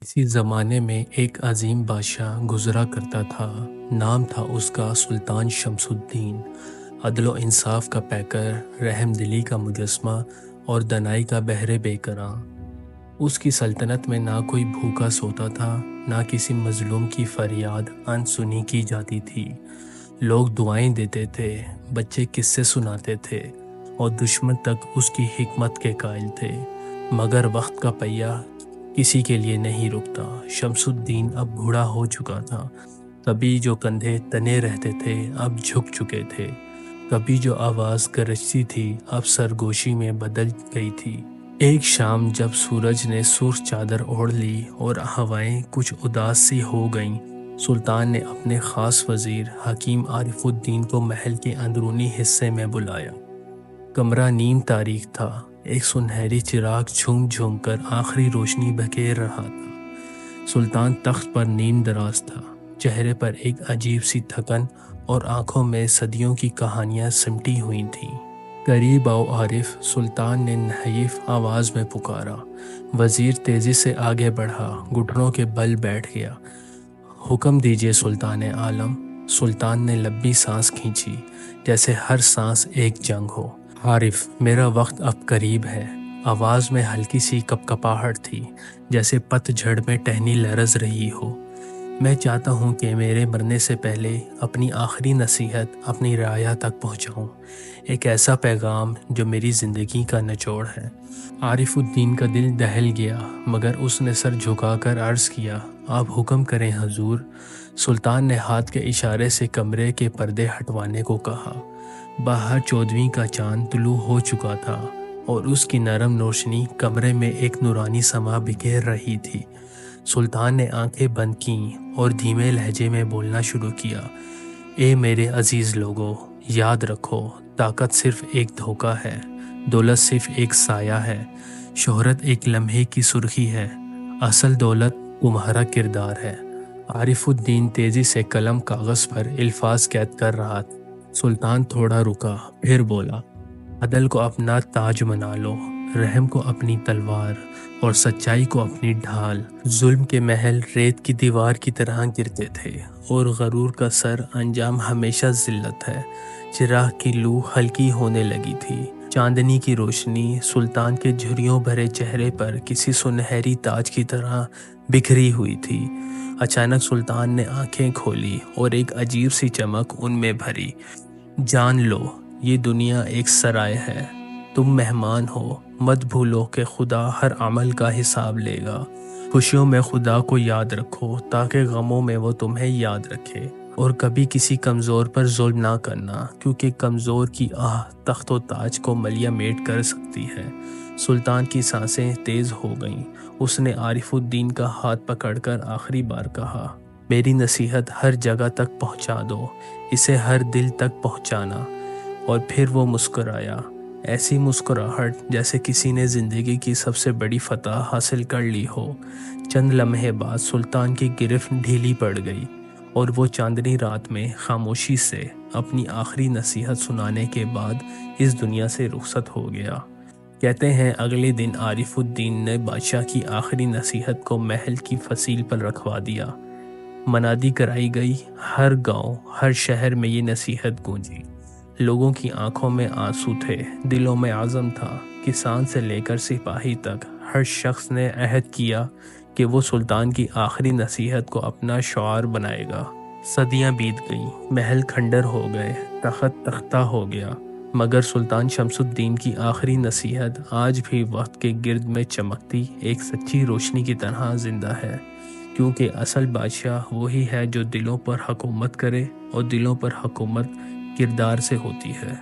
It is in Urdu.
اسی زمانے میں ایک عظیم بادشاہ گزرا کرتا تھا۔ نام تھا اس کا سلطان شمس الدین۔ عدل و انصاف کا پیکر، رحم دلی کا مجسمہ اور دانائی کا بحر بے کراں۔ اس کی سلطنت میں نہ کوئی بھوکا سوتا تھا، نہ کسی مظلوم کی فریاد ان سنی کی جاتی تھی۔ لوگ دعائیں دیتے تھے، بچے قصے سناتے تھے اور دشمن تک اس کی حکمت کے قائل تھے، مگر وقت کا پہیہ کسی کے لیے نہیں رکتا۔ شمس الدین اب بوڑھا ہو چکا تھا۔ کبھی جو کندھے تنے رہتے تھے اب جھک چکے تھے، کبھی جو آواز گرجتی تھی اب سرگوشی میں بدل گئی تھی۔ ایک شام جب سورج نے سرخ چادر اوڑھ لی اور ہوائیں کچھ اداس سی ہو گئیں، سلطان نے اپنے خاص وزیر حکیم عارف الدین کو محل کے اندرونی حصے میں بلایا۔ کمرہ نیم تاریک تھا، ایک سنہری چراغ جھوم جھوم کر آخری روشنی بکھیر رہا تھا۔ سلطان تخت پر نیم دراز تھا، چہرے پر ایک عجیب سی تھکن اور آنکھوں میں صدیوں کی کہانیاں سمٹی ہوئی تھیں۔ قریب آؤ عارف، سلطان نے نحیف آواز میں پکارا۔ وزیر تیزی سے آگے بڑھا، گھٹنوں کے بل بیٹھ گیا۔ حکم دیجیے سلطان عالم۔ سلطان نے لمبی سانس کھینچی، جیسے ہر سانس ایک جنگ ہو۔ عارف، میرا وقت اب قریب ہے۔ آواز میں ہلکی سی کپکپاہٹ تھی، جیسے پت جھڑ میں ٹہنی لرز رہی ہو۔ میں چاہتا ہوں کہ میرے مرنے سے پہلے اپنی آخری نصیحت اپنی رعایا تک پہنچاؤں، ایک ایسا پیغام جو میری زندگی کا نچوڑ ہے۔ عارف الدین کا دل دہل گیا، مگر اس نے سر جھکا کر عرض کیا، آپ حکم کریں حضور۔ سلطان نے ہاتھ کے اشارے سے کمرے کے پردے ہٹوانے کو کہا۔ باہر 14ویں کا چاند طلوع ہو چکا تھا اور اس کی نرم روشنی کمرے میں ایک نورانی سما بکھیر رہی تھی۔ سلطان نے آنکھیں بند کیں اور دھیمے لہجے میں بولنا شروع کیا۔ اے میرے عزیز لوگو، یاد رکھو، طاقت صرف ایک دھوکہ ہے، دولت صرف ایک سایہ ہے، شہرت ایک لمحے کی سرخی ہے، اصل دولت تمہارا کردار ہے۔ عارف الدین تیزی سے قلم کاغذ پر الفاظ قید کر رہا تھا۔ سلطان تھوڑا رکا، پھر بولا، عدل کو اپنا تاج بنا لو، رحم کو اپنی تلوار اور سچائی کو اپنی ڈھال۔ ظلم کے محل ریت کی دیوار کی طرح گرتے تھے اور غرور کا سر انجام ہمیشہ ذلت ہے۔ چراغ کی لو ہلکی ہونے لگی تھی، چاندنی کی روشنی سلطان کے جھریوں بھرے چہرے پر کسی سنہری تاج کی طرح بکھری ہوئی تھی۔ اچانک سلطان نے آنکھیں کھولی اور ایک عجیب سی چمک ان میں بھری۔ جان لو، یہ دنیا ایک سرائے ہے، تم مہمان ہو، مت بھولو کہ خدا ہر عمل کا حساب لے گا۔ خوشیوں میں خدا کو یاد رکھو تاکہ غموں میں وہ تمہیں یاد رکھے، اور کبھی کسی کمزور پر ظلم نہ کرنا، کیونکہ کمزور کی آہ تخت و تاج کو ملیہ میٹ کر سکتی ہے۔ سلطان کی سانسیں تیز ہو گئیں۔ اس نے عارف الدین کا ہاتھ پکڑ کر آخری بار کہا، میری نصیحت ہر جگہ تک پہنچا دو، اسے ہر دل تک پہنچانا۔ اور پھر وہ مسکرایا، ایسی مسکراہٹ جیسے کسی نے زندگی کی سب سے بڑی فتح حاصل کر لی ہو۔ چند لمحے بعد سلطان کی گرفت ڈھیلی پڑ گئی اور وہ چاندنی رات میں خاموشی سے اپنی آخری نصیحت سنانے کے بعد اس دنیا سے رخصت ہو گیا۔ کہتے ہیں اگلے دن عارف الدین نے بادشاہ کی آخری نصیحت کو محل کی فصیل پر رکھوا دیا۔ منادی کرائی گئی، ہر گاؤں، ہر شہر میں یہ نصیحت گونجی۔ لوگوں کی آنکھوں میں آنسو تھے، دلوں میں عزم تھا۔ کسان سے لے کر سپاہی تک ہر شخص نے عہد کیا کہ وہ سلطان کی آخری نصیحت کو اپنا شعار بنائے گا۔ صدیاں بیت گئیں، محل کھنڈر ہو گئے، تخت تختہ ہو گیا، مگر سلطان شمس الدین کی آخری نصیحت آج بھی وقت کے گرد میں چمکتی ایک سچی روشنی کی طرح زندہ ہے، کیونکہ اصل بادشاہ وہی ہے جو دلوں پر حکومت کرے، اور دلوں پر حکومت کردار سے ہوتی ہے۔